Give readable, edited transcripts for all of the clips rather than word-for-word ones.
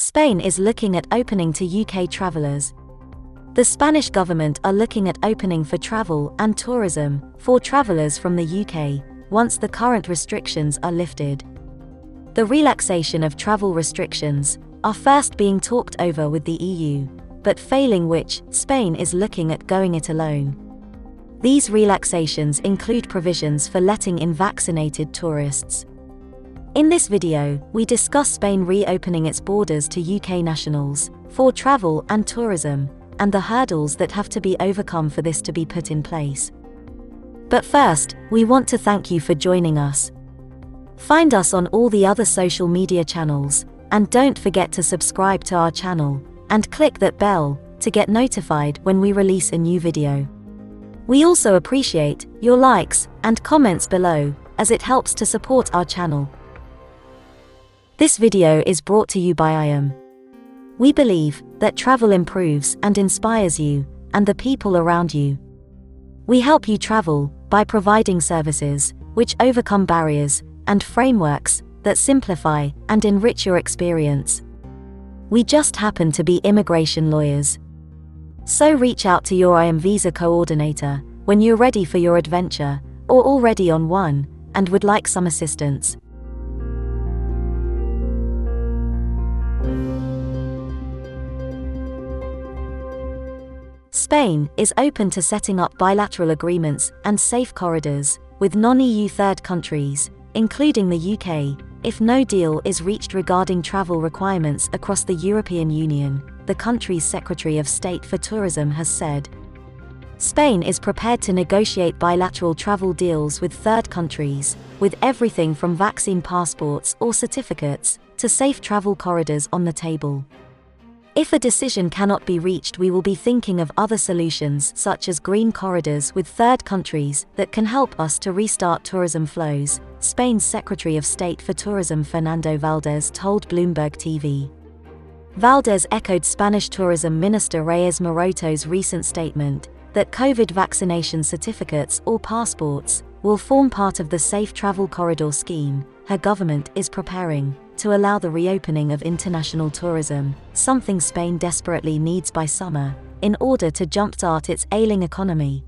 Spain is looking at opening to UK travellers. The Spanish government are looking at opening for travel and tourism for travellers from the UK once the current restrictions are lifted. The relaxation of travel restrictions are first being talked over with the EU, but failing which, Spain is looking at going it alone. These relaxations include provisions for letting in vaccinated tourists. In this video, we discuss Spain reopening its borders to UK nationals for travel and tourism, and the hurdles that have to be overcome for this to be put in place. But first, we want to thank you for joining us. Find us on all the other social media channels, and don't forget to subscribe to our channel, and click that bell to get notified when we release a new video. We also appreciate your likes and comments below, as it helps to support our channel. This video is brought to you by IAM. We believe that travel improves and inspires you and the people around you. We help you travel by providing services which overcome barriers and frameworks that simplify and enrich your experience. We just happen to be immigration lawyers. So reach out to your IAM visa coordinator when you're ready for your adventure or already on one and would like some assistance. Spain is open to setting up bilateral agreements and safe corridors with non-EU third countries, including the UK, if no deal is reached regarding travel requirements across the European Union, the country's Secretary of State for Tourism has said. Spain is prepared to negotiate bilateral travel deals with third countries, with everything from vaccine passports or certificates to safe travel corridors on the table. If a decision cannot be reached, we will be thinking of other solutions such as green corridors with third countries that can help us to restart tourism flows, Spain's Secretary of State for Tourism Fernando Valdés told Bloomberg TV. Valdés echoed Spanish Tourism Minister Reyes Maroto's recent statement that COVID vaccination certificates or passports will form part of the Safe Travel Corridor scheme her government is preparing to allow the reopening of international tourism, something Spain desperately needs by summer, in order to jumpstart its ailing economy.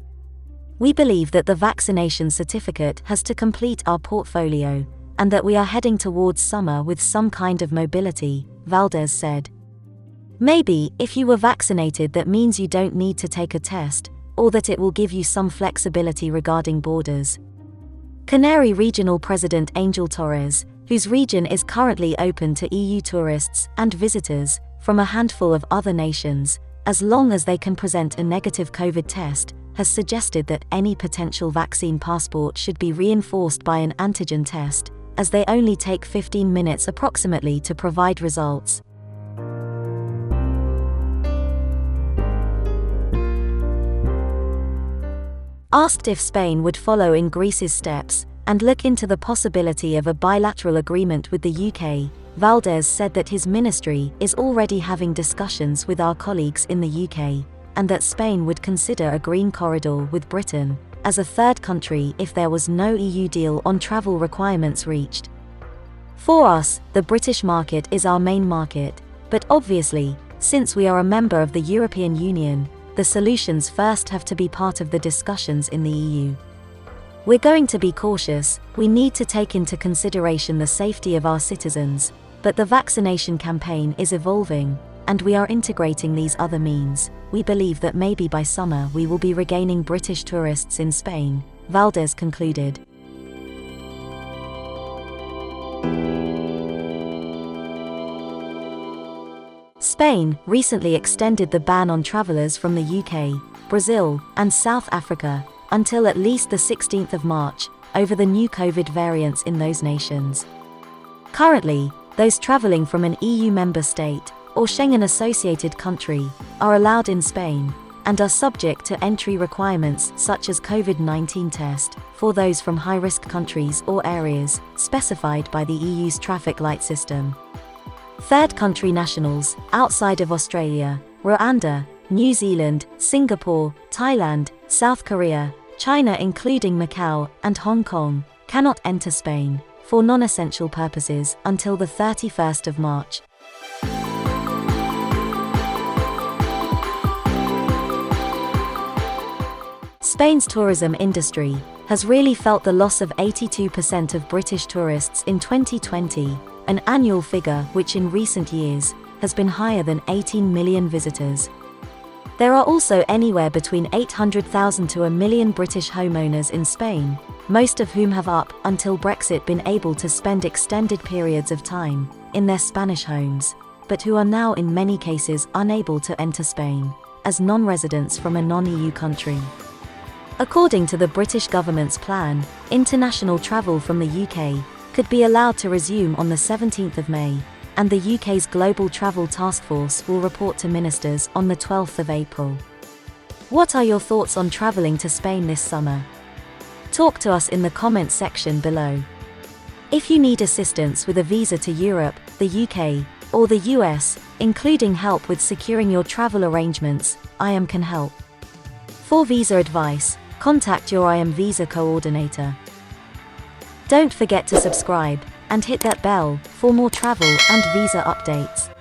We believe that the vaccination certificate has to complete our portfolio, and that we are heading towards summer with some kind of mobility, Valdés said. Maybe, if you were vaccinated, that means you don't need to take a test, or that it will give you some flexibility regarding borders. Canary Regional President Angel Torres, whose region is currently open to EU tourists and visitors from a handful of other nations, as long as they can present a negative COVID test, has suggested that any potential vaccine passport should be reinforced by an antigen test, as they only take 15 minutes approximately to provide results. Asked if Spain would follow in Greece's steps and look into the possibility of a bilateral agreement with the UK, Valdés said that his ministry is already having discussions with our colleagues in the UK, and that Spain would consider a green corridor with Britain as a third country if there was no EU deal on travel requirements reached. For us, the British market is our main market, but obviously, since we are a member of the European Union, the solutions first have to be part of the discussions in the EU. We're going to be cautious, we need to take into consideration the safety of our citizens, but the vaccination campaign is evolving, and we are integrating these other means. We believe that maybe by summer we will be regaining British tourists in Spain, Valdés concluded. Spain recently extended the ban on travellers from the UK, Brazil, and South Africa until at least the 16th of March, over the new COVID variants in those nations. Currently, those travelling from an EU member state or Schengen-associated country are allowed in Spain and are subject to entry requirements such as COVID-19 test for those from high-risk countries or areas specified by the EU's traffic light system. Third country nationals outside of Australia, Rwanda, New Zealand, Singapore, Thailand, South Korea, China including Macau and Hong Kong, cannot enter Spain for non-essential purposes until the 31st of March. Spain's tourism industry has really felt the loss of 82% of British tourists in 2020, an annual figure which in recent years has been higher than 18 million visitors. There are also anywhere between 800,000 to 1 million British homeowners in Spain, most of whom have up until Brexit been able to spend extended periods of time in their Spanish homes, but who are now in many cases unable to enter Spain as non-residents from a non-EU country. According to the British government's plan, international travel from the UK could be allowed to resume on the 17th of May, and the UK's Global Travel Task Force will report to ministers on the 12th of April. What are your thoughts on travelling to Spain this summer? Talk to us in the comments section below. If you need assistance with a visa to Europe, the UK, or the US, including help with securing your travel arrangements, IAM can help. For visa advice, contact your IAM visa coordinator. Don't forget to subscribe and hit that bell for more travel and visa updates.